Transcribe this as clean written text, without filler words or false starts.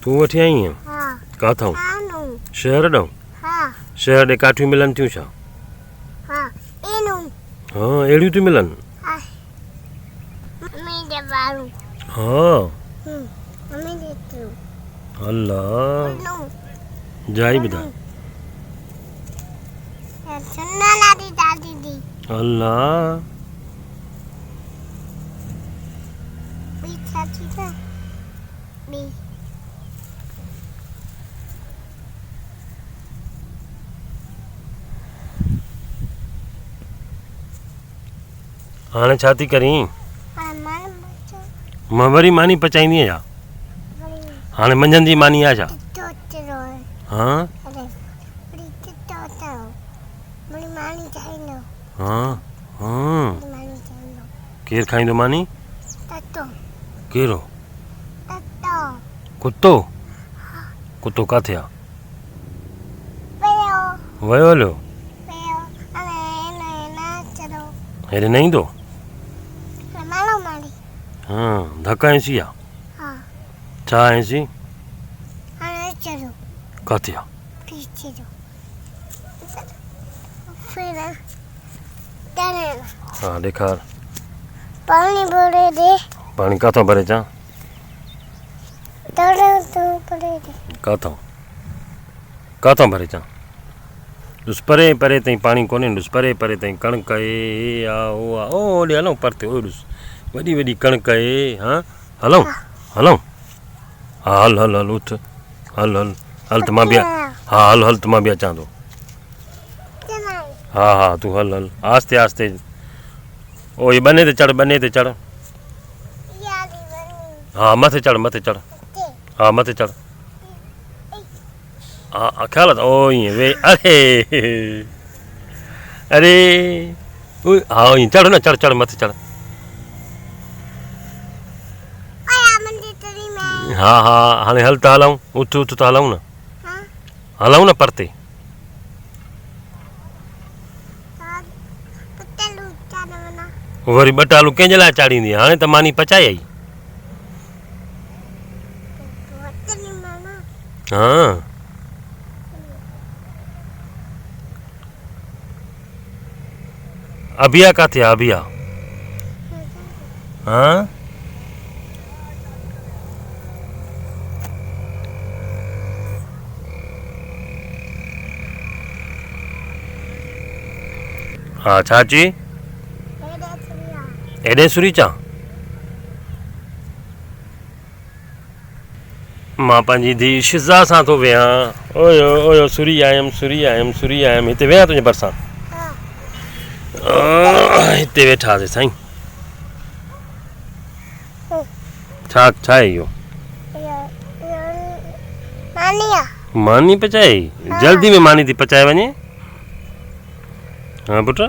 तूं वठी आई आहीं किथां? शहर ॾांहुं? शहर ॾे काठियूं मिलनि थियूं छा? हाँ अहिड़ियूं थियूं मिलनि? हाँ अल्लाह जाई ॿुधा अल्लाह हाणे छा थी करीं? मां वरी मानी पचाईंदी आहियां। हाणे मंझंदि जी मानी आहे छा? हाँ हाँ हाँ केरु खाईंदो मानी? कहिड़ो? कुतो? कुतो किथे आहे? वियो हलियो? हेॾे न ईंदो? हाँ धक हंसी आहे? छा हंसी? किथे आहे? हाँ ॾेखार। पानी भरे दे। पानी किथां भरे अचां? किथां भरे अचां? ॾिस परे परे ताईं पाणी कोन्हे। ॾिस परे परे ताईं कणिक आहे ओ आहे ओ होॾे हलूं परते ओ ॾिस वॾी वॾी कणिक आहे। हाँ हलूं हलूं हा हल हल हल उथ हल हल हल त मां बि हा हल हल त मां बि अचां थो। हाँ हाँ तूं हल हल आस्ते आस्ते ओ ये बने ते चढ़। हाँ मथे चढ़ हाँ मथे चढ़। हाँ ख्याल है ओ ईअं वे अरे अरे हाँ ईअं चढ़ न चढ़ मथे चढ़। हाँ हाँ हाणे हल त हलूं उथ उथ त हलूं न परते। वरी ॿ टालू कंहिंजे लाइ चाढ़ींदी? हाणे त मानी पचाए आई। हाँ अभिया किथे आहे अभिया? हाँ हाँ छा चई? एॾे सुरीचा? मां पंहिंजी धीउ शिज़ा सां थो वेहां। ओयो ओयो सुरी आयमि हिते वेहां तुंहिंजे भरिसां। हिते वेठा हुआसीं साईं। छा छा आहे इहो? मानी पचाए? जल्दी में मानी थी पचाए वञे? हाँ पुट